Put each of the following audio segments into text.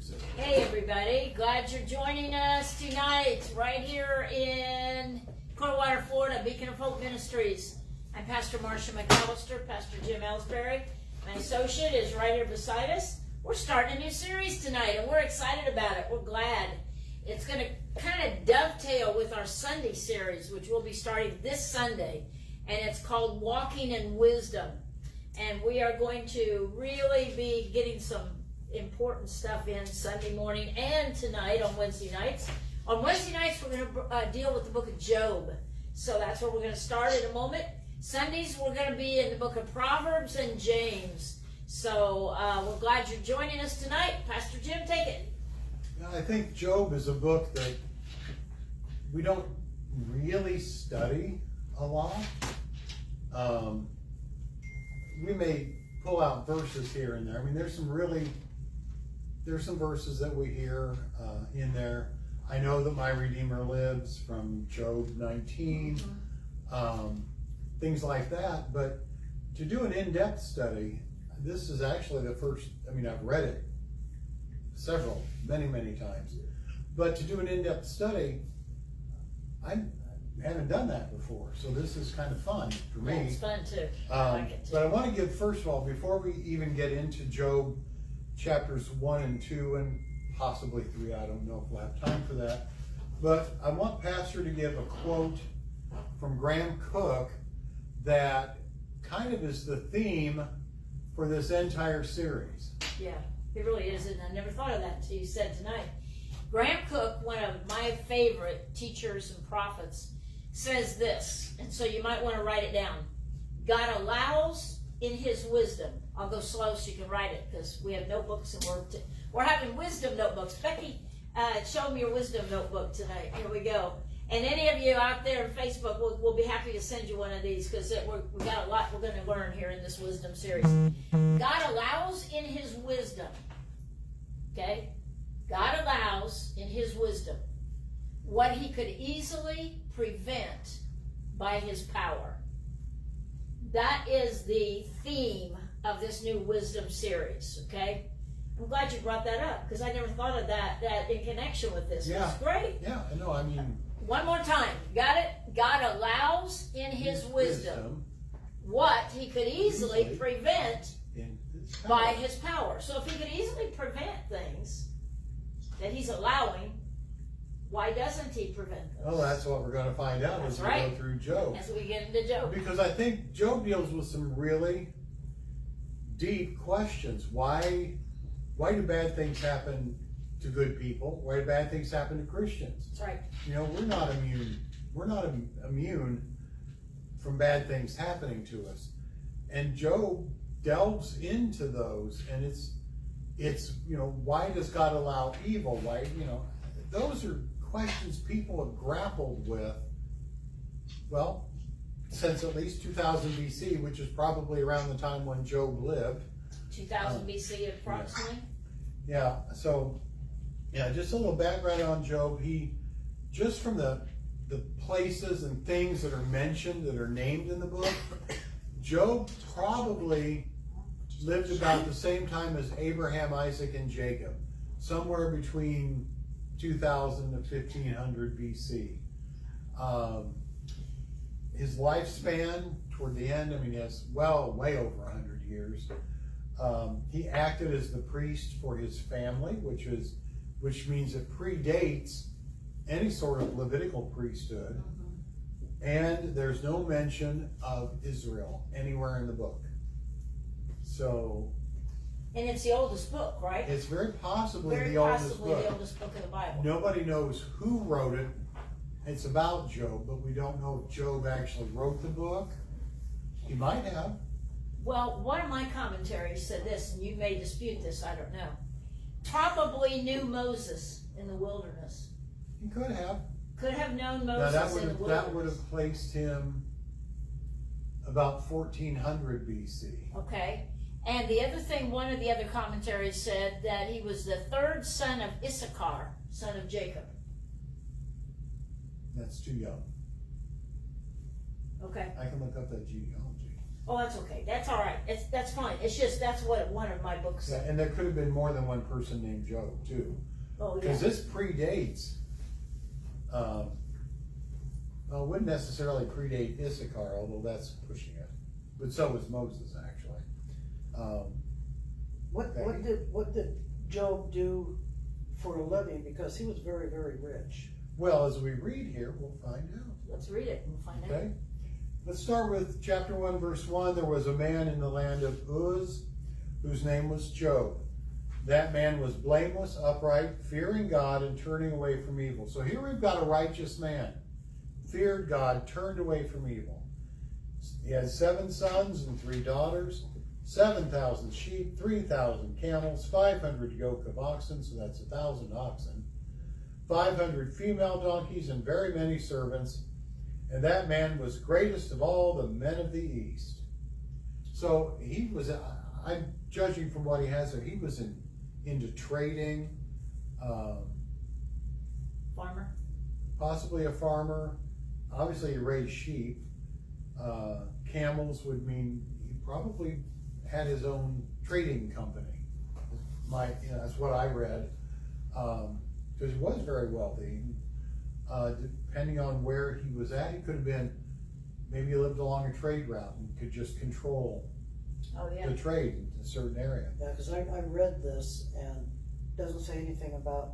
series. Hey everybody, glad you're joining us tonight right here in Coldwater, Florida, Beacon of Hope Ministries. I'm Pastor Marcia McAllister, Pastor Jim Ellsbury. My associate is right here beside us. We're starting a new series tonight and we're excited about it. We're glad. It's going to kind of dovetail with our Sunday series, which we'll be starting this Sunday, and it's called Walking in Wisdom. And we are going to really be getting some important stuff in Sunday morning and tonight on Wednesday nights. On Wednesday nights, we're going to deal with the book of Job. So that's where we're going to start in a moment. Sundays, we're going to be in the book of Proverbs and James. So we're glad you're joining us tonight. Pastor Jim, take it. I think Job is a book that we don't really study a lot. We may pull out verses here and there. I mean, there's some verses that we hear in there. I know that my Redeemer lives from Job 19, things like that. But to do an in-depth study, this is actually the first. I mean, I've read it many times. But to do an in-depth study, I haven't done that before, so this is kind of fun for me. Yeah, it's fun too. I like it too. But I want to give, first of all, before we even get into Job chapters 1 and 2 and possibly 3, I don't know if we'll have time for that, but I want Pastor to give a quote from Graham Cook that kind of is the theme for this entire series. Yeah, it really is, and I never thought of that until you said tonight. Graham Cook, one of my favorite teachers and prophets, says this, and so you might want to write it down. God allows in his wisdom. I'll go slow so you can write it because we have notebooks and we're having wisdom notebooks. Becky, show me your wisdom notebook tonight. Here we go. And any of you out there on Facebook, we'll be happy to send you one of these because we've got a lot we're going to learn here in this wisdom series. God allows in his wisdom. Okay? God allows in his wisdom what he could easily prevent by his power. That is the theme of this new wisdom series, okay? I'm glad you brought that up because I never thought of that in connection with this. Yeah. It's great. Yeah, I know, I mean... One more time. Got it? God allows in his wisdom what he could easily prevent by his power. So if he could easily prevent things that he's allowing, why doesn't he prevent them? Well, that's what we're going to find out as we go through Job. As we get into Job. Because I think Job deals with some really deep questions. Why do bad things happen to good people? Why do bad things happen to Christians? That's right. You know, we're not immune. We're not immune from bad things happening to us. And Job delves into those, and it's you know, why does God allow evil? Why, you know, those are questions people have grappled with, well, since at least 2000 BC, which is probably around the time when Job lived. 2000 BC approximately? Yeah, so, yeah, just a little background on Job. He, just from the places and things that are mentioned, that are named in the book, Job probably lived about the same time as Abraham, Isaac, and Jacob, somewhere between 2000 to 1500 BC. His lifespan toward the end, I mean, he has way over 100 years. He acted as the priest for his family, which means it predates any sort of Levitical priesthood. And there's no mention of Israel anywhere in the book. So, and it's the oldest book, right? It's very possibly the oldest book of the Bible. Nobody knows who wrote it. It's about Job, but we don't know if Job actually wrote the book. He might have. Well, one of my commentaries said this, and you may dispute this, I don't know. Probably knew Moses in the wilderness. He could have. Could have known Moses in the wilderness. That would have placed him about 1400 BC. Okay. And the other thing, one of the other commentaries said that he was the third son of Issachar, son of Jacob. That's too young. Okay. I can look up that genealogy. Oh, that's okay. That's all right. That's fine. It's just that's what one of my books Yeah, said. and there could have been more than one person named Job too, Oh, yeah. because this predates. Well, it wouldn't necessarily predate Issachar, although that's pushing it. But so was Moses, actually. What did Job do for a living? Because he was very, very rich. Well, as we read here, we'll find out. Let's read it and find out. Okay? Let's start with chapter 1, verse 1. There was a man in the land of Uz, whose name was Job. That man was blameless, upright, fearing God, and turning away from evil. So here we've got a righteous man. Feared God, turned away from evil. He had 7 sons and 3 daughters, 7,000 sheep, 3,000 camels, 500 yoke of oxen, so that's 1,000 oxen, 500 female donkeys, and very many servants. And that man was greatest of all the men of the East. So he was, I'm judging from what he has there, he was into trading, Farmer. possibly a farmer. Obviously he raised sheep. Camels would mean he probably had his own trading company. That's what I read. Because he was very wealthy. Depending on where he was at, he could have been, maybe he lived along a trade route and could just control Oh, yeah. the trade in a certain area. Yeah, because I read this and it doesn't say anything about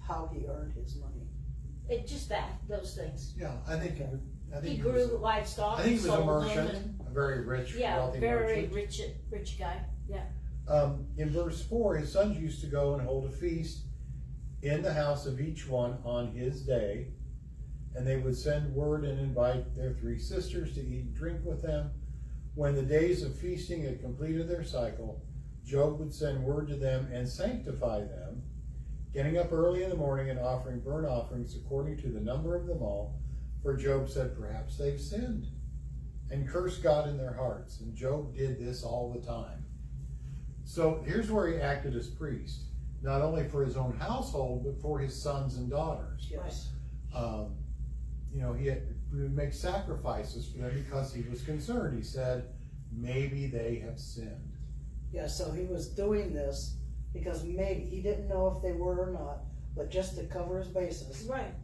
how he earned his money. It just those things. Yeah, I think He he grew was, livestock. I think he was a sold them merchant, and- a very rich, Yeah, wealthy very merchant. rich guy. Yeah. In verse 4, his sons used to go and hold a feast in the house of each one on his day, and they would send word and invite their 3 sisters to eat and drink with them. When the days of feasting had completed their cycle, Job would send word to them and sanctify them, getting up early in the morning and offering burnt offerings according to the number of them all. For Job said, perhaps they've sinned, and cursed God in their hearts. And Job did this all the time. So here's where he acted as priest, not only for his own household, but for his sons and daughters. Yes. He would make sacrifices for them because he was concerned. He said, maybe they have sinned. Yeah, so he was doing this because maybe he didn't know if they were or not, but just to cover his bases. Right.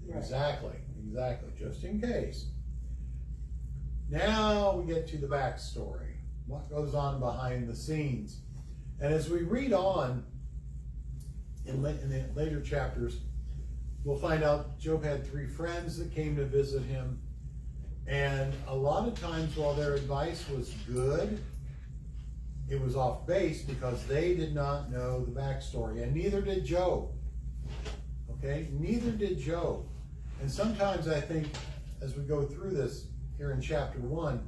Right. Exactly, just in case. Now we get to the backstory, what goes on behind the scenes. And as we read on in the later chapters, we'll find out Job had 3 friends that came to visit him. And a lot of times while their advice was good, it was off base because they did not know the backstory. And neither did Job. Okay? Neither did Job. And sometimes I think as we go through this here in chapter 1,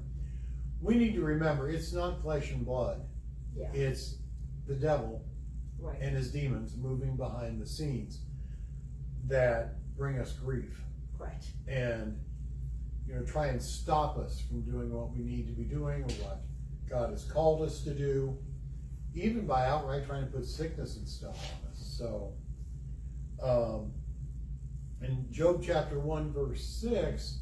we need to remember it's not flesh and blood. Yeah. It's the devil Right. and his demons moving behind the scenes that bring us grief Right. and try and stop us from doing what we need to be doing or what God has called us to do, even by outright trying to put sickness and stuff on us. So in Job chapter 1 verse 6,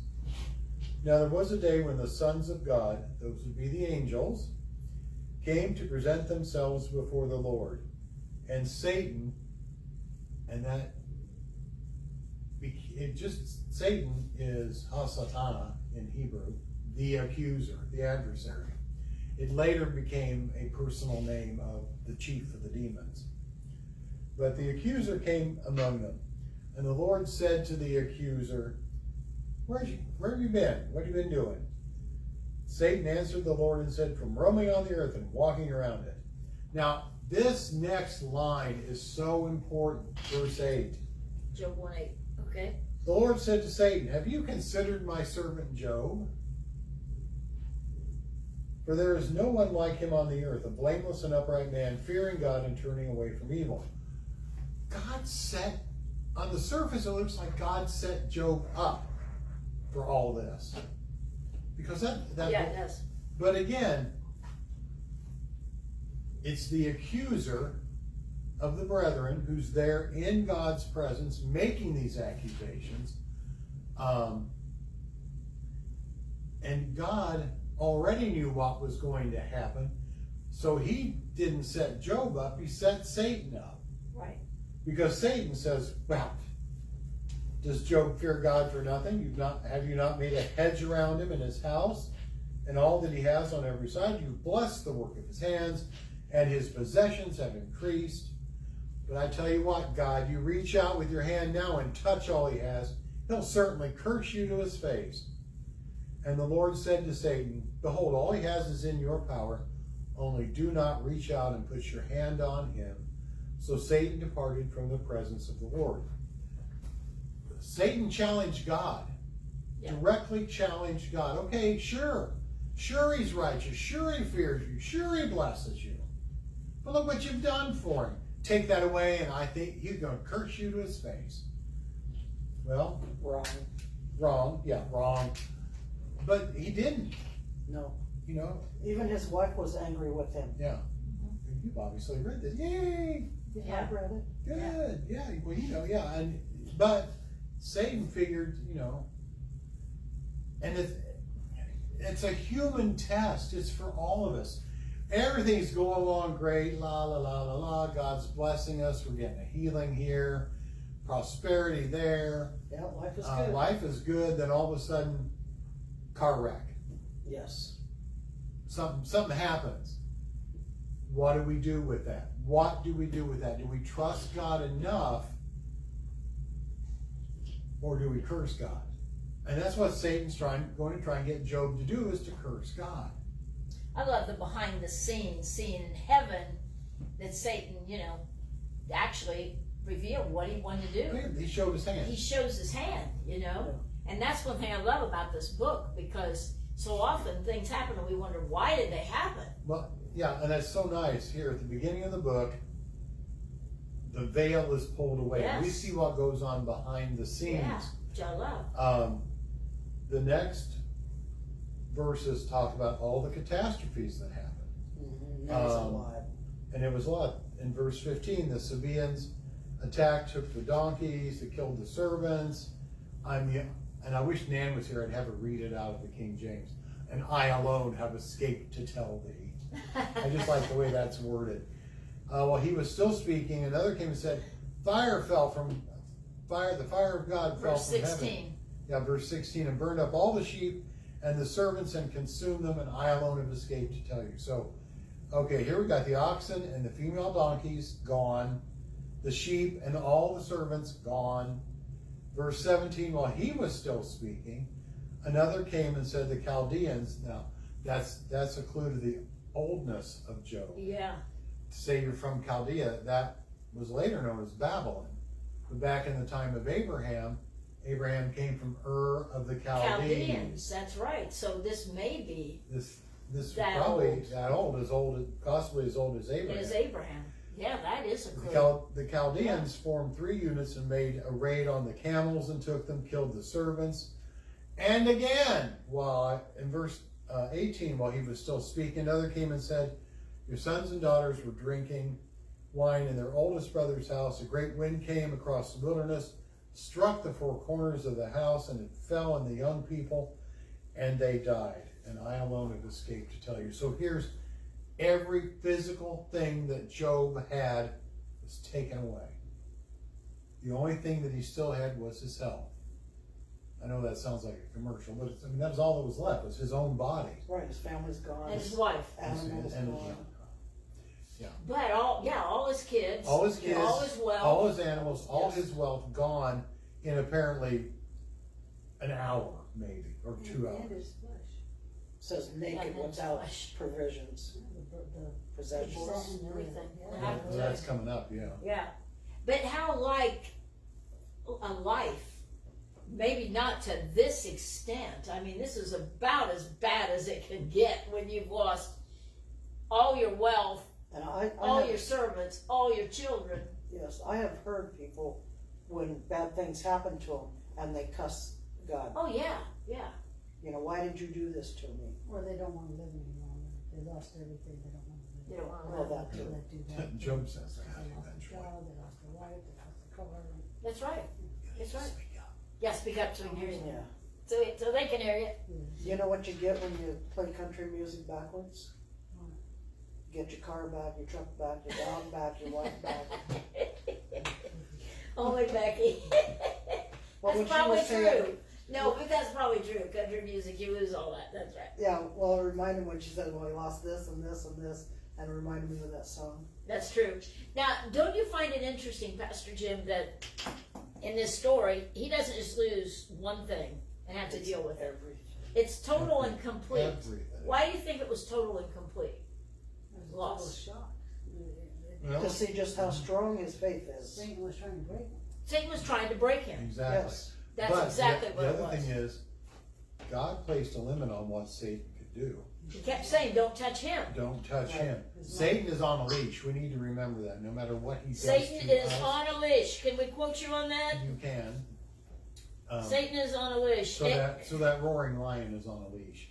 now there was a day when the sons of God, those would be the angels, came to present themselves before the Lord. And Satan, and Satan is ha-satana in Hebrew, the accuser, the adversary. It later became a personal name of the chief of the demons. But the accuser came among them. And the Lord said to the accuser, where have you been? What have you been doing? Satan answered the Lord and said, from roaming on the earth and walking around it. Now, this next line is so important, verse 8. Job 1:8. Okay. The Lord said to Satan, have you considered my servant Job? For there is no one like him on the earth, a blameless and upright man, fearing God and turning away from evil. On the surface, it looks like God set Job up for all this. Because that Yeah, it does. But again, it's the accuser of the brethren who's there in God's presence making these accusations. And God already knew what was going to happen. So he didn't set Job up, he set Satan up. Right. Because Satan says, well, does Job fear God for nothing? Have you not made a hedge around him in his house and all that he has on every side? You've blessed the work of his hands, and his possessions have increased. But I tell you what, God, you reach out with your hand now and touch all he has, he'll certainly curse you to his face. And the Lord said to Satan, behold, all he has is in your power, only do not reach out and put your hand on him. So Satan departed from the presence of the Lord. Satan challenged God, directly challenged God. Okay, sure he's righteous, sure he fears you, sure he blesses you. But look what you've done for him. Take that away and I think he's going to curse you to his face. Well, wrong. But he didn't. No. You know. Even his wife was angry with him. Yeah. You've obviously read this. Yay! Yeah, I've read it. Good. Yeah. Well, you know, yeah. But Satan figured, you know, and it's a human test. It's for all of us. Everything's going along great. La la la la la. God's blessing us. We're getting a healing here, prosperity there. Yeah, life is good. Life is good. Then all of a sudden, car wreck. Yes. Something happens. What do we do with that? What do we do with that? Do we trust God enough, or do we curse God? And that's what Satan's going to try and get Job to do, is to curse God. I love the behind the scenes scene in heaven that Satan, you know, actually revealed what he wanted to do. He showed his hand. He shows his hand, you know. And that's one thing I love about this book, because so often things happen and we wonder, why did they happen? Well, yeah, and that's so nice. Here at the beginning of the book, the veil is pulled away. Yes. We see what goes on behind the scenes. Yeah, which I love. The next verses talk about all the catastrophes that happened. Mm-hmm. That was a lot. And it was a lot. In verse 15, the Sabaeans attacked, took the donkeys, they killed the servants. And I wish Nan was here, I'd have her read it out of the King James. And I alone have escaped to tell thee. I just like the way that's worded. While he was still speaking, another came and said, the fire of God fell Verse from 16. heaven. Yeah, verse 16, and burned up all the sheep and the servants and consumed them, and I alone have escaped to tell you. So, okay, here we got the oxen and the female donkeys gone, the sheep and all the servants gone. Verse 17, while he was still speaking, another came and said, the Chaldeans. Now, that's a clue to the oldness of Job. Yeah. To say you're from Chaldea, that was later known as Babylon. But back in the time of Abraham came from Ur of the Chaldeans. That's right. So this may be This is that probably old. possibly as old as Abraham. Is Abraham. Yeah, that is a clue. The Chaldeans formed 3 units and made a raid on the camels and took them, killed the servants. And again, in verse 18, while he was still speaking, another came and said, your sons and daughters were drinking wine in their oldest brother's house. A great wind came across the wilderness, struck the 4 corners of the house, and it fell on the young people, and they died. And I alone have escaped to tell you. So here's every physical thing that Job had was taken away. The only thing that he still had was his health. I know that sounds like a commercial, but that was all that was left, was his own body. Right, his family's gone. And his wife. Animals gone. Yeah. But all his kids. All his kids. All his wealth. All his animals. All Yes. his wealth gone in apparently an hour, maybe, or 2 hours. And his flesh. Says naked Yeah, without flesh. provisions, The possessions. Everything. Yeah. Well, that's coming up, yeah. Yeah. But how like a life, maybe not to this extent. I mean, this is about as bad as it can get when you've lost all your wealth, And I all have, your servants, all your children. yes, I have heard people when bad things happen to them and they cuss God. Oh yeah, yeah. You know, why did you do this to me? Or they don't want to live any longer. They lost everything. They don't want to live. They don't wanna Well, live. that too. They do that. Job says that They lost the eventually. job. They lost the wife. They lost the car. That's right. That's right. Yeah, speak up so we can hear you. Yeah. so they can hear you. You know what you get when you play country music backwards? Get your car back, your truck back, your dog back, your wife back. Only Becky. Well, when That's she probably was saying- true. No, but that's probably true. Country music, you lose all that. That's right. Yeah, well, it reminded me when she said, well, he lost this and this and this, and it reminded me of that song. That's true. Now, don't you find it interesting, Pastor Jim, that in this story, he doesn't just lose one thing and have to deal with it. Everything. It's total and complete. Everything. Why do you think it was total and complete? Lost. Lost. Shock. Well, To see just how strong his faith is. Satan was trying to break him. Satan was trying to break him. exactly. Yes. That's But exactly the what it other was. thing is, God placed a limit on what Satan could do. He kept saying, don't touch him. Don't touch Right. him. Satan is on a leash. We need to remember that. No matter what he does Satan to is us, on a leash. Can we quote you on that? you can. Satan is on a leash. So that roaring lion is on a leash.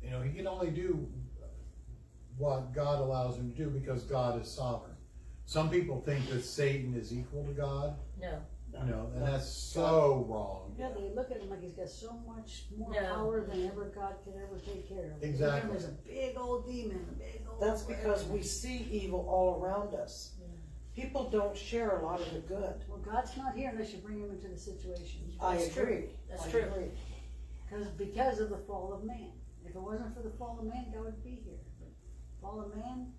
He can only do what God allows him to do because God is sovereign. Some people think that Satan is equal to God. No. And that's so wrong. Yeah, they look at him like he's got so much more No. power than ever God could ever take care of. Exactly. They look at him as a big old demon, a big old. That's because we see evil all around us. Yeah. People don't share a lot of the good. Well, God's not here unless you bring him into the situation. I That's agree. true. That's I true. agree. Because of the fall of man. If it wasn't for the fall of man, God would be here. But fall of man.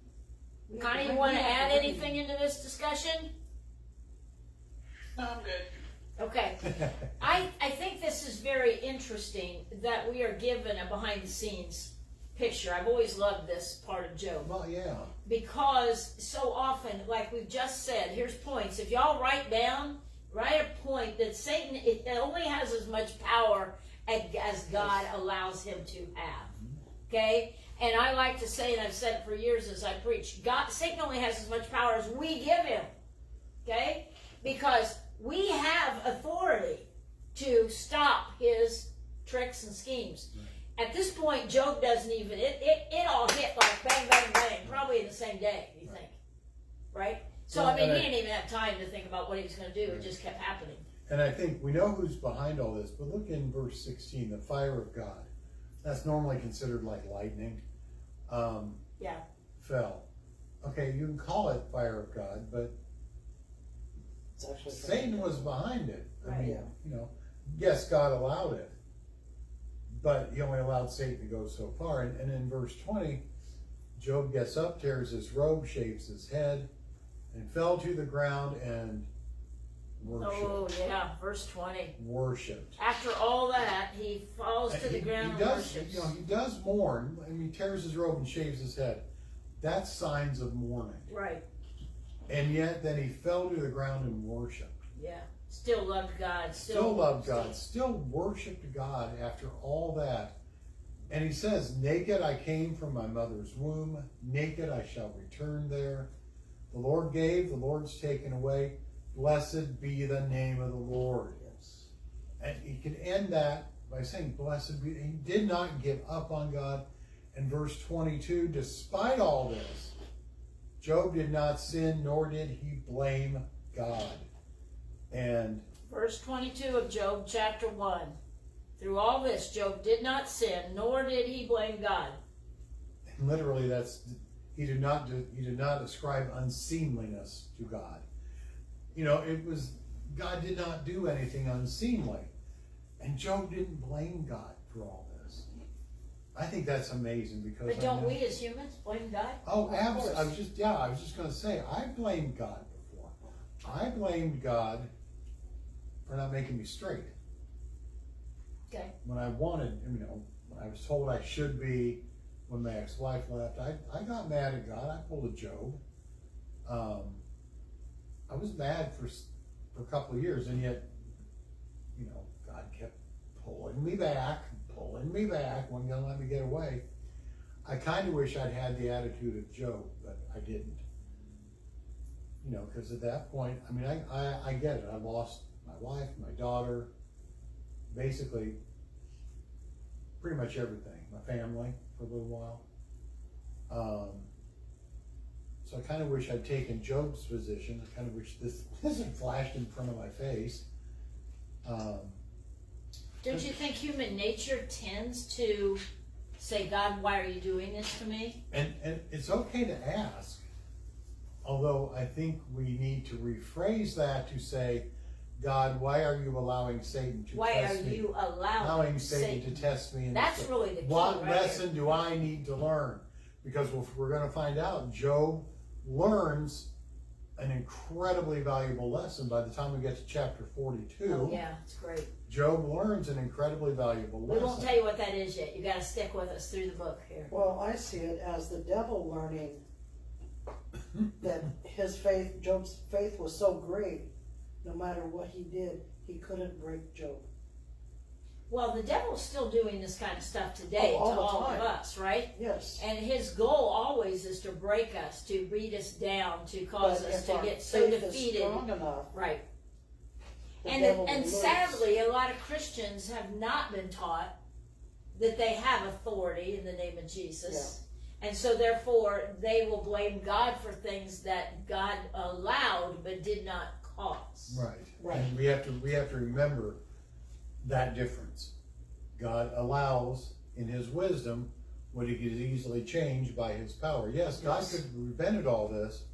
we have Connie, you bring- want we to have add bring anything him. into this discussion? No, I'm good. Okay. I think this is very interesting that we are given a behind the scenes picture. I've always loved this part of Job Well, yeah. because so often, like we've just said, here's points. If y'all write a point that Satan it only has as much power as God allows him to have. Okay? And I like to say, and I've said it for years as I preach, Satan only has as much power as we give him. Okay? Because we have authority to stop his tricks and schemes. At this point, Job doesn't even, it all hit like bang, bang, bang, probably in the same day, you think. Right? So, Well, I mean, and he didn't even have time to think about what he was going to do. It just kept happening. And I think we know who's behind all this, but look in verse 16, the fire of God. That's normally considered like lightning. Yeah. Fell. Okay, you can call it fire of God, but It's actually Satan was behind it. I mean, Yeah. yes, God allowed it, but he only allowed Satan to go so far. And in verse 20, Job gets up, tears his robe, shaves his head, and fell to the ground and worshipped. Oh, yeah. Verse 20. Worshipped. After all that, he falls to the ground he and does, worships. he does mourn. I mean, he tears his robe and shaves his head. That's signs of mourning. Right. And yet, then he fell to the ground and worshipped. Yeah. Still loved God. Still loved God. Still worshipped God after all that. And he says, naked I came from my mother's womb. Naked I shall return there. The Lord gave, the Lord's taken away. Blessed be the name of the Lord. Yes. And he could end that by saying, blessed be. He did not give up on God. In verse 22, despite all this, Job did not sin, nor did he blame God. And Verse 22 of Job chapter 1. Through all this, Job did not sin, nor did he blame God. literally, he did not ascribe unseemliness to God. It was God did not do anything unseemly, and Job didn't blame God for all this. I think that's amazing because. But don't we as humans blame God? Oh, Of absolutely! course. I was just going to say I blamed God before. I blamed God for not making me straight. Okay. When I wanted, when I was told I should be, when my ex-wife left, I got mad at God. I pulled a Job. I was mad for a couple of years, and yet, God kept pulling me back, wasn't gonna let me get away. I kind of wish I'd had the attitude of Job, but I didn't. Because at that point, I get it. I lost my wife, my daughter, basically pretty much everything, my family for a little while. So I kind of wish I'd taken Job's position. I kind of wish this had flashed in front of my face. Don't you think human nature tends to say, God, why are you doing this to me? And it's okay to ask, although I think we need to rephrase that to say, God, why are you allowing Satan to Why test me? are you Allowing Satan to test me? That's really the key. What right lesson do I need to learn? Because we're going to find out, Job learns an incredibly valuable lesson by the time we get to chapter 42. Oh, yeah, it's great. Job learns an incredibly valuable We lesson. won't tell you what that is yet. You got to stick with us through the book here. Well, I see it as the devil learning that Job's faith was so great, no matter what he did, he couldn't break Job. Well, the devil's still doing this kind of stuff today Oh, all to the all time. of us, right? Yes. And his goal always is to break us, to beat us down, to cause But us if to our get so faith is defeated. strong enough, Right. the And devil will and lose. sadly, a lot of Christians have not been taught that they have authority in the name of Jesus. And so therefore, they will blame God for things that God allowed but did not cause. Right. And we have to remember that difference. God allows in his wisdom what he could easily change by his power. Yes, God Yes. could have prevented all this.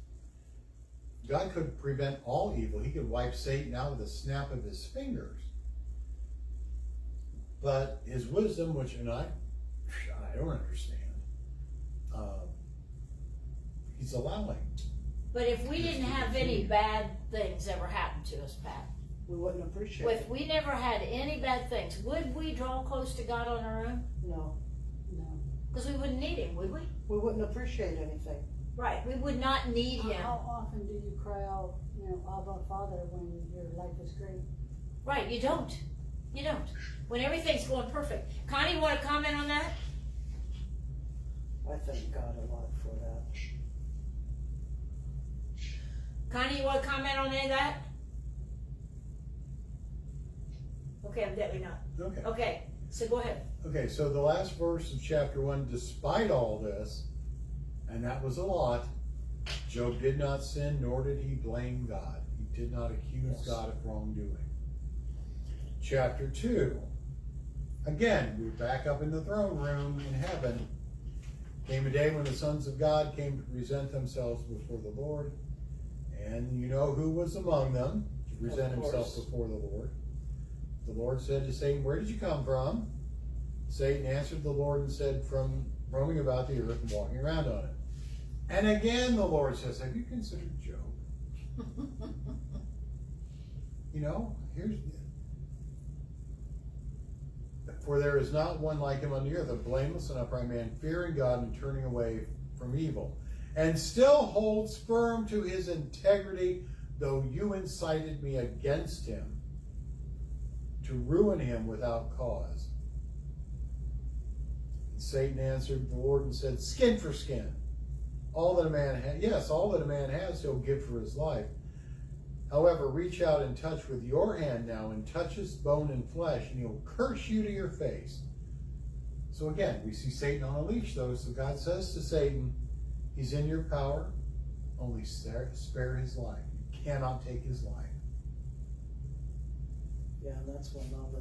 God could prevent all evil. He could wipe Satan out with a snap of his fingers. But his wisdom, which I don't understand, he's allowing. But if we didn't have any bad things ever happen to us, Pat, we wouldn't appreciate if it. we never had any bad things, would we draw close to God on our own? No. No. Because we wouldn't need Him, would we? We wouldn't appreciate anything. Right, we would not need Him. How often do you cry out, Abba, Father, when your life is great? Right, you don't. You don't. When everything's going perfect. Connie, you want to comment on that? I thank God a lot for that. Connie, you want to comment on any of that? Okay, evidently not. Okay. Okay, so go ahead. Okay, so the last verse of chapter 1, despite all this, and that was a lot, Job did not sin, nor did he blame God. He did not accuse Yes. God of wrongdoing. Chapter 2, again, we're back up in the throne room in heaven. Came a day when the sons of God came to present themselves before the Lord, and you know who was among them to present Of himself course. before the Lord. The Lord said to Satan, "Where did you come from?" Satan answered the Lord and said, "From roaming about the earth and walking around on it." And again the Lord says, "Have you considered Job?" For there is not one like him on the earth, a blameless and upright man, fearing God and turning away from evil, and still holds firm to his integrity, though you incited me against him to ruin him without cause. And Satan answered the Lord and said, "Skin for skin. All that a man has, he'll give for his life. However, reach out and touch with your hand now and touch his bone and flesh, and he'll curse you to your face." So again, we see Satan on a leash, though. So God says to Satan, he's in your power, only spare his life. You cannot take his life. Yeah, and that's when all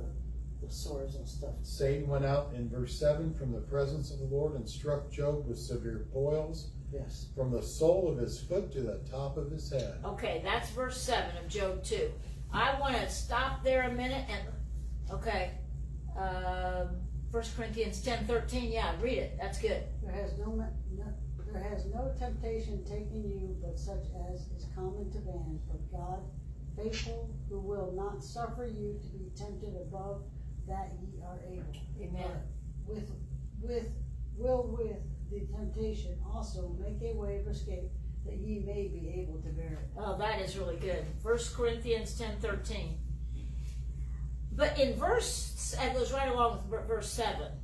the sores and stuff. Satan went out in verse 7 from the presence of the Lord and struck Job with severe boils Yes. from the sole of his foot to the top of his head. Okay, that's verse 7 of Job 2. I want to stop there a minute and, okay, 1 Corinthians 10:13, yeah, read it, that's good. There has no temptation taken you but such as is common to man, but God, faithful, who will not suffer you to be tempted above that ye are able. Amen. With the temptation also make a way of escape, that ye may be able to bear it. Oh, that is really good. 1 Corinthians 10:13. But in verse, it goes right along with verse 7.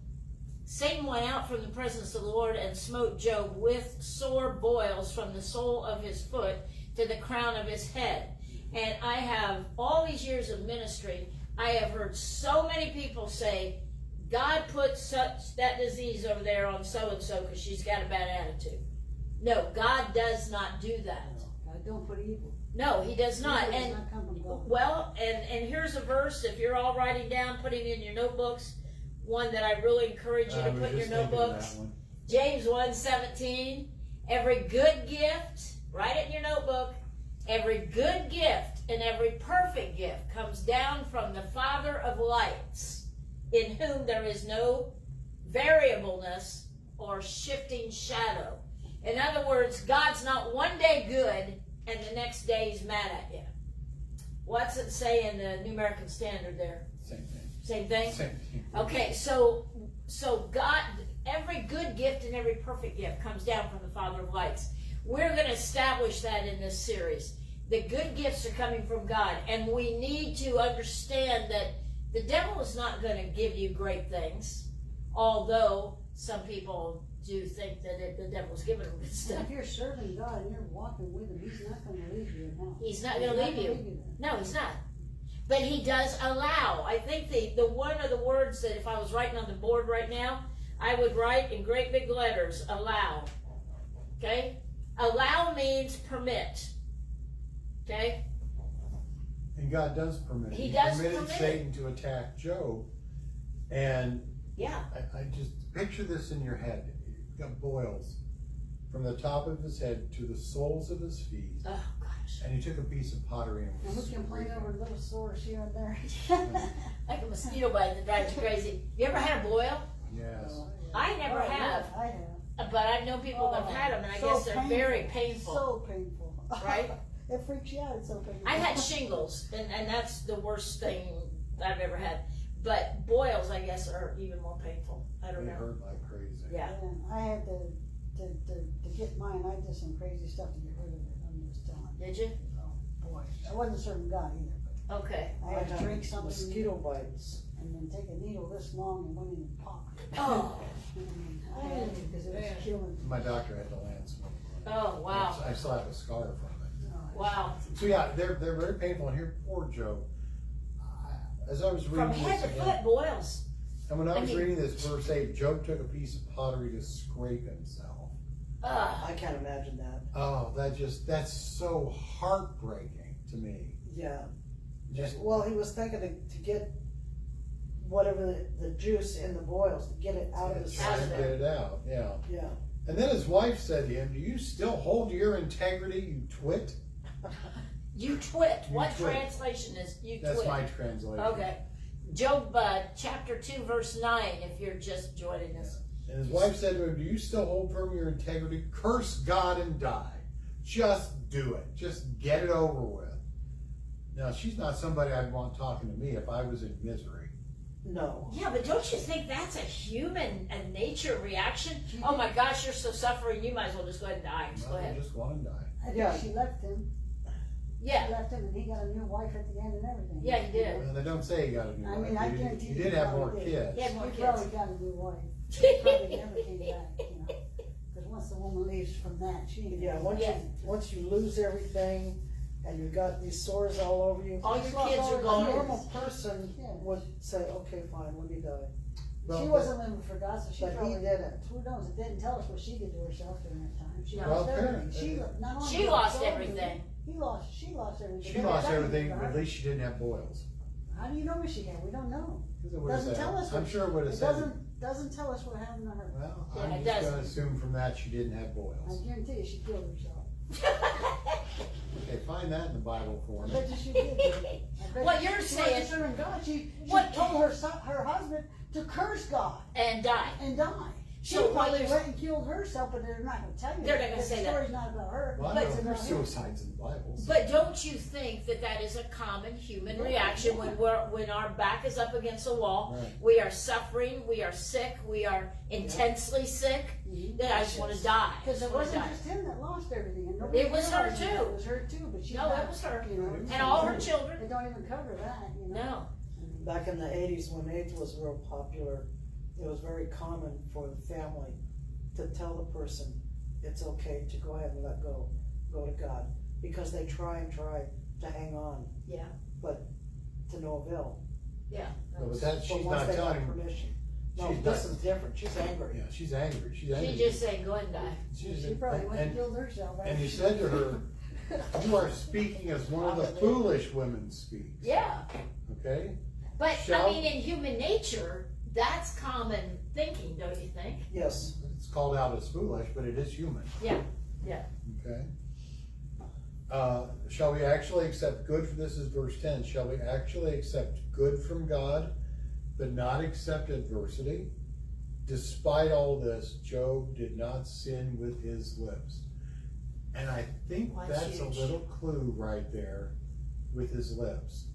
Satan went out from the presence of the Lord and smote Job with sore boils from the sole of his foot to the crown of his head. And I have, all these years of ministry, I have heard so many people say, God put that disease over there on so-and-so because she's got a bad attitude. No, God does not do that. God don't put evil. No, he does not. Evil does And not come from God. well, and here's a verse, if you're all writing down, putting in your notebooks, one that I really encourage you I to was put in your just thinking of notebooks. that one. James 1:17, every good gift, write it in your notebook, every good gift and every perfect gift comes down from the Father of lights, in whom there is no variableness or shifting shadow. In other words, God's not one day good and the next day he's mad at you. What's it say in the New American Standard there? Same thing. Same thing? Same thing. Okay, so God, every good gift and every perfect gift comes down from the Father of lights. We're going to establish that in this series. The good gifts are coming from God, and we need to understand that the devil is not going to give you great things, although some people do think that the devil's giving them good stuff. If you're serving God and you're walking with him, he's not going to leave you now. He's not going to leave you. there. No, he's not. But he does allow. I think the one of the words that if I was writing on the board right now, I would write in great big letters, allow. Okay? Allow means permit. Okay? And God does permit it. He does permitted permit it. Satan to attack Job. And Yeah. I just picture this in your head. You've got boils from the top of his head to the soles of his feet. Oh, gosh. And he took a piece of pottery and And was we complain scraping. over little sores here and there. Like a mosquito bite that drives you crazy. You ever had a boil? Yes. I never Oh, have. yeah, I have. But I know people that have had them, and I So guess they're very painful. So painful. Right? It freaks you out, it's so painful. I've had shingles, and that's the worst thing I've ever had. But boils, I guess, are even more painful. I don't They know. hurt like crazy. Yeah. And I had to get mine, I did some crazy stuff to get rid of it, I'm just telling you. Did you? Oh, boy. I wasn't serving God either, but Okay. I had to had drink something mosquito bites. and then take a needle this long and went in and pop. Oh. I had to because it was Yeah. killing me. My doctor had to lance me. Oh, wow. I still have a scar from it. Wow. So yeah, they're very painful. And here, poor Job. As I was From reading head this to again, foot boils. and when I was I mean- reading this verse 8, Job took a piece of pottery to scrape himself. I can't imagine that. Oh, that's so heartbreaking to me. Yeah. Just Well, he was thinking to get whatever the juice in the boils, to get it out of his try Out of and system. get it out, yeah. Yeah. And then his wife said to him, "Do you still hold your integrity, you twit?" You twit. You What twit. translation is you That's twit? my translation. Okay. Job chapter 2 verse 9 if you're just joining us. And his wife said to him, "Do you still hold firm your integrity? Curse God and die. Just do it. Just get it over with." Now, she's not somebody I'd want talking to me if I was in misery. No. Yeah, but don't you think that's a human and nature reaction? She Oh did. my gosh, you're so suffering, you might as well just go ahead and die. Just go I ahead. just want to die. I think Yeah. she left him. Yeah. She left him and he got a new wife at the end and everything. Yeah, he did. Well, they don't say he got a new I wife. mean, I He guarantee he you did he have more probably kids. did. He had more He kids. probably got a new wife. He probably never came back, Because once the woman leaves from that, she ain't. Yeah, once you lose everything and you've got these sores all over you, All your She's lost kids all are her a gone. kids. normal person Yeah. would say, okay, fine, let me die. Well, She wasn't living for God, so she but he probably didn't. Who knows? It didn't tell us what she did to herself during that time. She No. Well, lost everything. apparently- Not only She did lost Job everything. She lost everything. She They lost got everything, anything, but at right? least she didn't have boils. How do you know what she had? We don't know. 'Cause it would've Doesn't said- tell us. I'm sure it would have It said. doesn't tell us what happened to her. Well, Yeah, I'm it just does. going to assume from that she didn't have I boils. guarantee you, she killed herself. Okay, find that in the Bible for I me. bet you she did. I bet What you- you're she saying- wasn't serving God. She What- told her husband to curse God And die. and die. She So what probably you're- went and killed herself, but they're not going to tell you. They're that, not gonna because say the that. story's not about her. Well, I But- know It's there's about him. suicides in the Bible. so- But don't you think that that is a common human reaction when our back is up against a wall, Right. we are suffering, we are sick, we are intensely sick, that I just want to die. Because it Just wanna wasn't die. just him that lost everything. And nobody It was her realized that. too. It was her too, but she. No, it was her. You know, And all her children. They don't even cover that, you know. No. Back in the 80s when AIDS was real popular, it was very common for the family to tell the person it's okay to go ahead and let go to God, because they try to hang on. Yeah. But to no avail. Yeah. No, but that, But she's once not they got telling him. permission. No, She's this not- is different. She's angry. Yeah, she's angry. She's angry. She just said, go ahead and die. She's- She probably went and and, killed herself. and he said to her, You are speaking as one of the foolish women speaks. Yeah, Okay? but Shall- I mean, in human nature, that's common thinking, don't you think? Yes. It's called out as foolish, but it is human. Yeah. Okay? Shall we actually accept good, this is verse 10, shall we actually accept good from God, but not accept adversity? Despite all this, Job did not sin with his lips. And I think Well, that's that's a huge. little clue right there with his lips.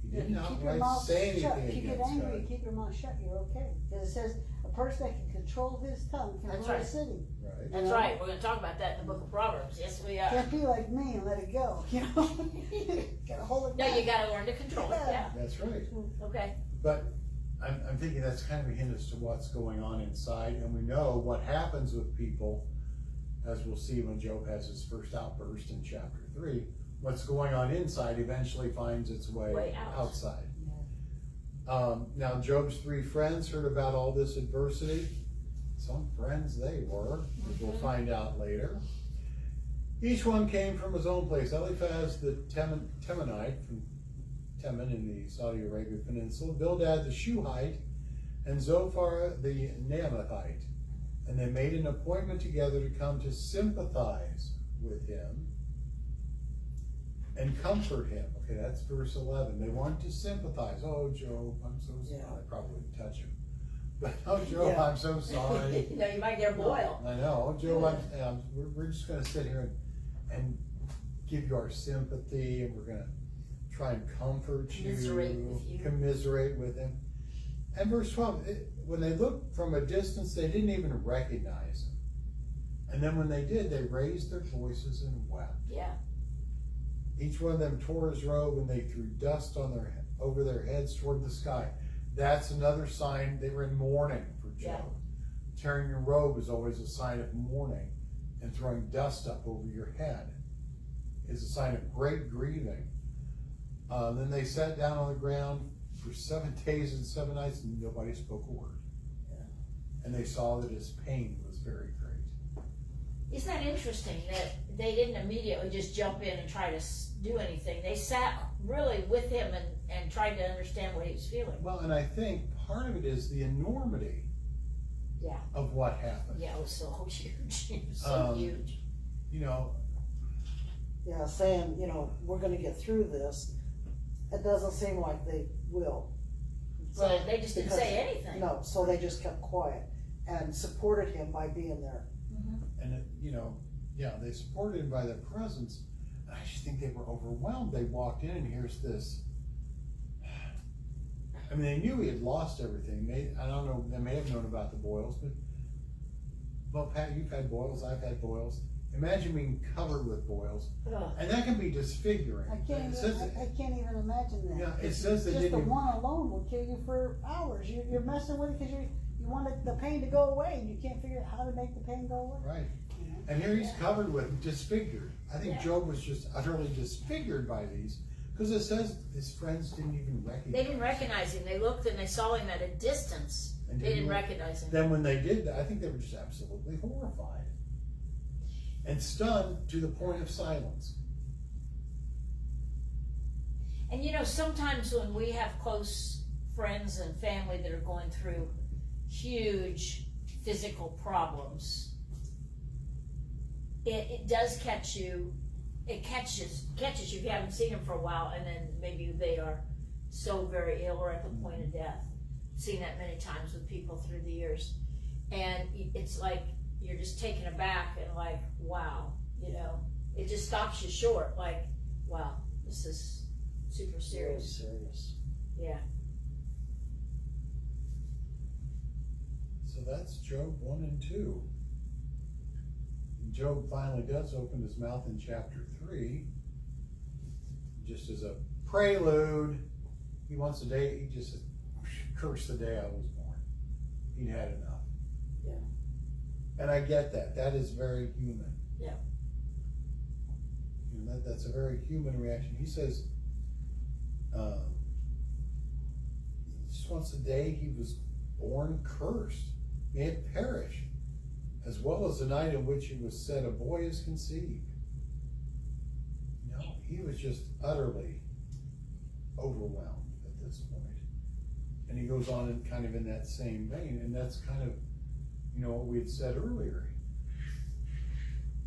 He did not Keep your outright mouth say shut. anything If you get against angry, God. keep your mouth shut, you're okay. Because it says a person that can control his tongue can That's rule a right. city. Right? That's right. We're going to talk about that in the book of Proverbs. Yes, we are. Can't be like me and let it go, you know? Gotta hold it No, back. you got to learn to control it. Yeah. That's right. Okay. But I'm thinking that's kind of a hint as to what's going on inside, and we know what happens with people, as we'll see when Job has his first outburst in chapter 3. What's going on inside eventually finds its way out. outside. Now Job's 3 friends heard about all this adversity. Some friends they were, as we'll find out later. Each one came from his own place. Eliphaz the Temanite from Teman in the Saudi Arabia Peninsula, Bildad the Shuhite, and Zophar the Naamathite. And they made an appointment together to come to sympathize with him and comfort him. Okay, that's verse 11. They want to sympathize. Oh, Job, I'm so sorry. Yeah. I probably wouldn't touch him. But, oh, Job, Yeah. I'm so sorry. You know, you might get a boil. I know. Oh, Job, we're just going to sit here and give you our sympathy, and we're going to try and comfort Commiserate with you. commiserate with him. And verse 12, when they looked from a distance, they didn't even recognize him. And then when they did, they raised their voices and wept. Yeah. Each one of them tore his robe, and they threw dust on over their heads toward the sky. That's another sign they were in mourning for Job. Yeah. Tearing your robe is always a sign of mourning, and throwing dust up over your head is a sign of great grieving. Then they sat down on the ground for 7 days and 7 nights, and nobody spoke a word. Yeah. And they saw that his pain was very great. Isn't that interesting that they didn't immediately just jump in and try to do anything? They sat really with him and tried to understand what he was feeling. Well, and I think part of it is the enormity Yeah. of what happened. Yeah, it was so huge. It was so huge. You know, Yeah, saying, we're gonna get through this. It doesn't seem like they will. So they just didn't Because- say anything. No, so they just kept quiet and supported him by being there. and they supported him by their presence. I just think they were overwhelmed. They walked in, and here's this. I mean, they knew he had lost everything. I don't know, they may have known about the boils, but, well, Pat, you've had boils, I've had boils. Imagine being covered with boils, Ugh. and that can be disfiguring. I can't It says even, I can't even imagine that. Yeah, it says they Just didn't the even- one alone will kill you for hours. You're messing with it because you want the pain to go away and you can't figure out how to make the pain go away. Right. You know? And here he's covered with, disfigured. I think Yeah. Job was just utterly disfigured by these, because it says his friends didn't even recognize They didn't recognize him. They looked and they saw him at a distance. And They didn't didn't- recognize him. Then when they did, I think they were just absolutely horrified and stunned to the point of silence. And sometimes when we have close friends and family that are going through huge physical problems, it does catch you. It catches you if you haven't seen them for a while, and then maybe they are so very ill or at the point of death. Seen that many times with people through the years, and it's like you're just taken aback and like, wow, it just stops you short. Like, wow, this is super Very serious. serious. Yeah. So that's Job 1 and 2. And Job finally does open his mouth in chapter 3, just as a prelude. He just said, curse the day I was born. He'd had enough. Yeah. And I get that. That is very human. Yeah. That's a very human reaction. He says, he just wants the day he was born cursed. May it perish, as well as the night in which he was said, a boy is conceived. he was just utterly overwhelmed at this point. And he goes on in kind of in that same vein, and that's kind of, what we had said earlier.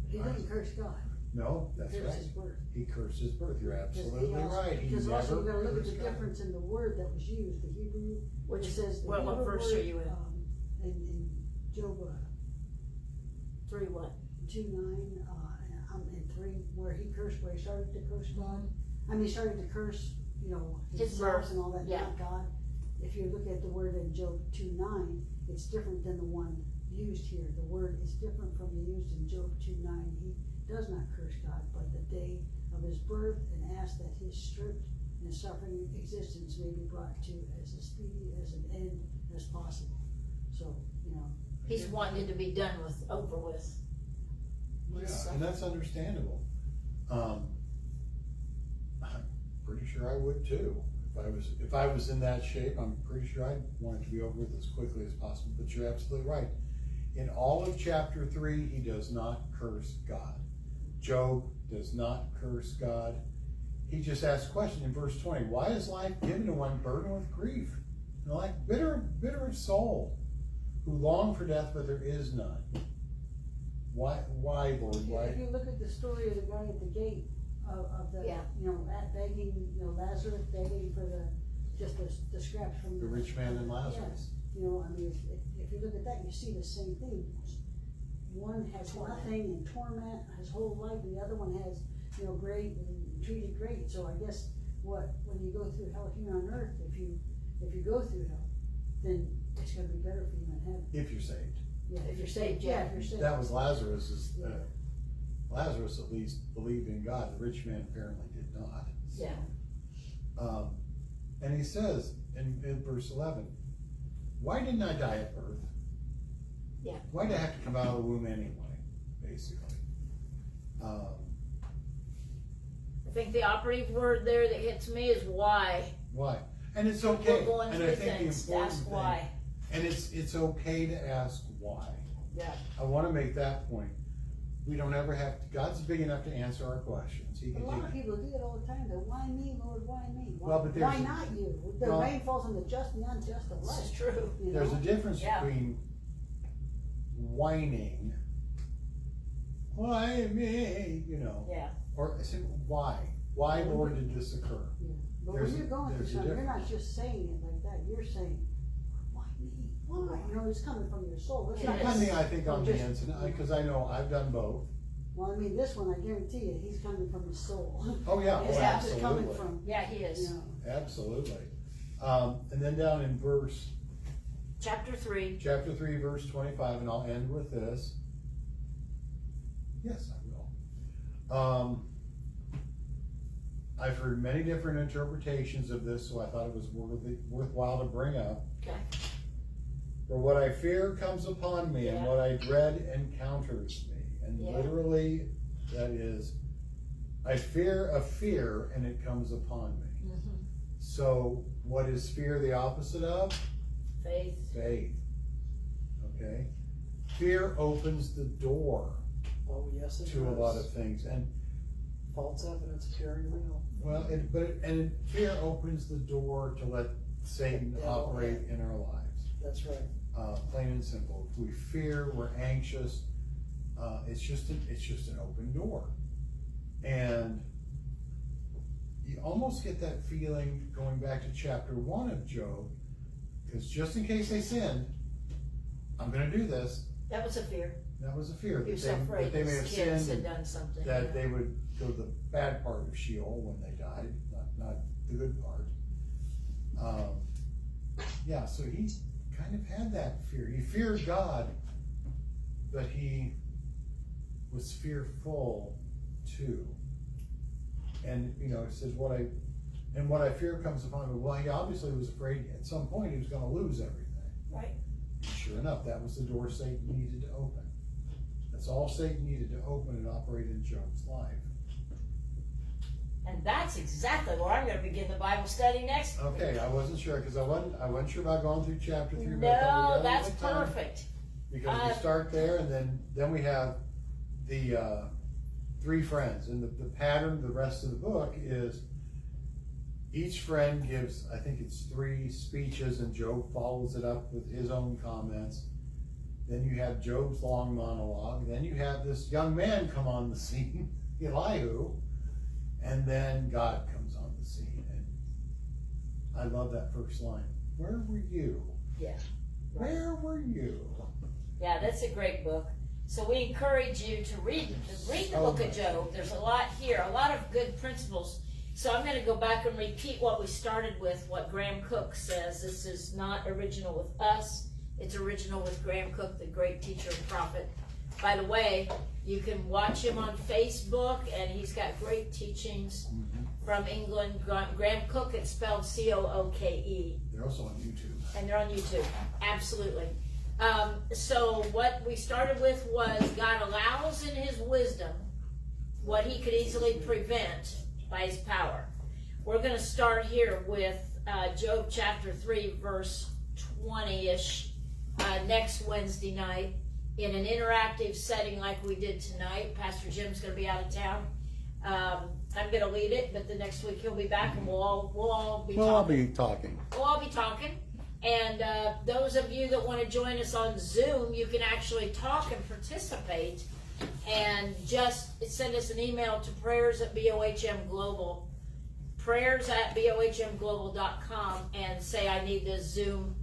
He didn't curse God. No, that's He cursed right. his birth. He cursed his birth. You're absolutely right. He Because also never you gotta look at the cursed God. difference in the word that was used, the Hebrew, Which it says the what Hebrew verse word, are you in? in Job 3 what? 2:9, I'm in 3, where he started to curse God. I mean, he started to curse, His himself birth, and all that, yeah. not God. If you look at the word in Job 2:9, it's different than the one used here. The word is different from the used in Job 2:9. He does not curse God, but the day of his birth, and asks that his stripped and suffering existence may be brought to as speedy as an end as possible. So, He's wanting it to be done with, over with. Yeah, and that's understandable. I'm pretty sure I would too. If I was in that shape, I'm pretty sure I'd want it to be over with as quickly as possible. But you're absolutely right. In all of chapter 3, he does not curse God. Job does not curse God. He just asks a question in verse 20. Why is life given to one burdened with grief? And like bitter of soul, who long for death, but there is none. Why, Lord? Why? if you look at the story of the guy at the gate of the, Yeah. begging, Lazarus begging for the scraps from The rich man and Lazarus. I mean, if you look at that, you see the same thing. One has nothing in torment his whole life, and the other one has, great and treated great. So I guess when you go through hell here on earth, if you go through hell, then it's gonna be better for you in heaven. If you're saved. Yeah, If you're saved, yeah, yeah. if you're saved. That was Lazarus's. Lazarus at least believed in God. The rich man apparently did not. Yeah. And he says in verse 11, why didn't I die at birth? Yeah. Why did I have to come out of the womb anyway, basically? I think the operative word there that hits me is why. Why? And it's okay. We're going And through I think the things to important ask thing, why. and it's okay to ask why. Yeah. I want to make that point. We don't ever have to, God's big enough to answer our questions. He A can lot do of people do it all the time. They're, why me, Lord? Why me? Why, Well, but there's why a- not you? The well- rain falls on the just and the unjust alike. This is true. There's a difference Yeah. between whining, why me, Yeah. or why? Why, Lord, did this occur? Yeah. But There's when you're going through there's a something, you're not difference. just saying it like that. You're saying, why me? Why? It's coming from your soul. It's It not is. Depending, I think, on the just- incident, because I know I've done both. Well, I mean, this one, I guarantee you, he's coming from his soul. Oh, yeah, It's oh, not just coming absolutely. from, Yeah, he is. Absolutely. And then down in Chapter 3. chapter 3, verse 25, and I'll end with this. Yes, I will. I've heard many different interpretations of this, so I thought it was worthwhile to bring up. Okay. For what I fear comes upon me, and Yeah. what I dread encounters me. And Yeah. literally, that is, I fear a fear, and it comes upon me. Mm-hmm. So, what is fear the opposite of? Faith. Faith. Okay? Fear opens the door Oh, yes, it to a does. lot of things. And, False evidence appearing real. well, fear opens the door to let Satan The devil, operate in our lives. That's right. Plain and simple. If we fear, we're anxious. It's just an open door, and you almost get that feeling going back to chapter 1 of Job, because just in case they sinned, I'm going to do this. That was a fear. That was a fear He was that so afraid they may his have kids sinned, had done something. that yeah. they would go to the bad part of Sheol when they died, not the good part. Yeah, so he kind of had that fear. He feared God, but he was fearful too. And it says what I fear comes upon me. Well, he obviously was afraid at some point he was going to lose everything. Right. And sure enough, that was the door Satan needed to open. That's all Satan needed to open and operate in Job's life. And that's exactly where I'm going to begin the Bible study next week. Okay, I wasn't sure because I wasn't sure about going through chapter 3. but I thought we No, got a that's little time perfect. Because we start there, and then we have the 3 friends, and the pattern, the rest of the book is each friend gives, I think it's 3 speeches, and Job follows it up with his own comments. Then you have Job's long monologue. Then you have this young man come on the scene, Elihu, and then God comes on the scene. And I love that first line. Where were you? Yeah. Where were you? Yeah, that's a great book. So we encourage you to read the book of Job. There's a lot here, a lot of good principles. So I'm going to go back and repeat what we started with, what Graham Cook says. This is not original with us. It's original with Graham Cook, the great teacher and prophet. By the way, you can watch him on Facebook, and he's got great teachings from England. Graham Cook, it's spelled C-O-O-K-E. They're also on YouTube. And they're on YouTube, absolutely. So what we started with was God allows in his wisdom what he could easily prevent by his power. We're going to start here with Job chapter 3, verse 20-ish. Next Wednesday night in an interactive setting like we did tonight. Pastor Jim's going to be out of town. I'm going to lead it, but the next week he'll be back, and we'll all be talking. We'll all be talking. We'll all be talking. And those of you that want to join us on Zoom, you can actually talk and participate. And just send us an email to prayers@BOHMglobal, prayers@BOHMglobal.com, and say I need this Zoom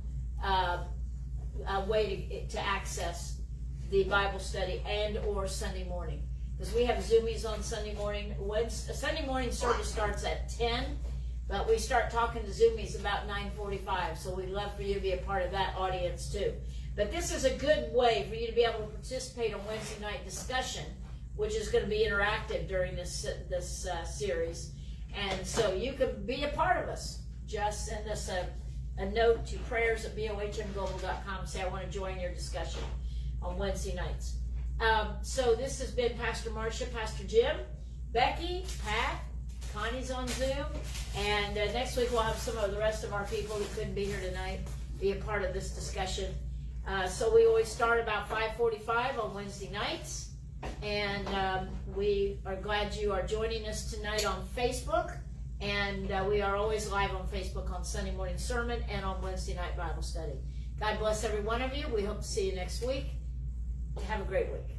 way to access the Bible study and or Sunday morning, because we have Zoomies on Sunday morning. Sunday morning service starts at 10, but we start talking to Zoomies about 9:45, so we'd love for you to be a part of that audience too. But this is a good way for you to be able to participate on Wednesday night discussion, which is going to be interactive during this series, and so you can be a part of us. Just send us a note to prayers@BOHMglobal.com. Say, I want to join your discussion on Wednesday nights. So this has been Pastor Marcia, Pastor Jim, Becky, Pat, Connie's on Zoom, and next week we'll have some of the rest of our people who couldn't be here tonight be a part of this discussion. So we always start about 5:45 on Wednesday nights, and we are glad you are joining us tonight on Facebook. And we are always live on Facebook on Sunday morning sermon and on Wednesday night Bible study. God bless every one of you. We hope to see you next week. Have a great week.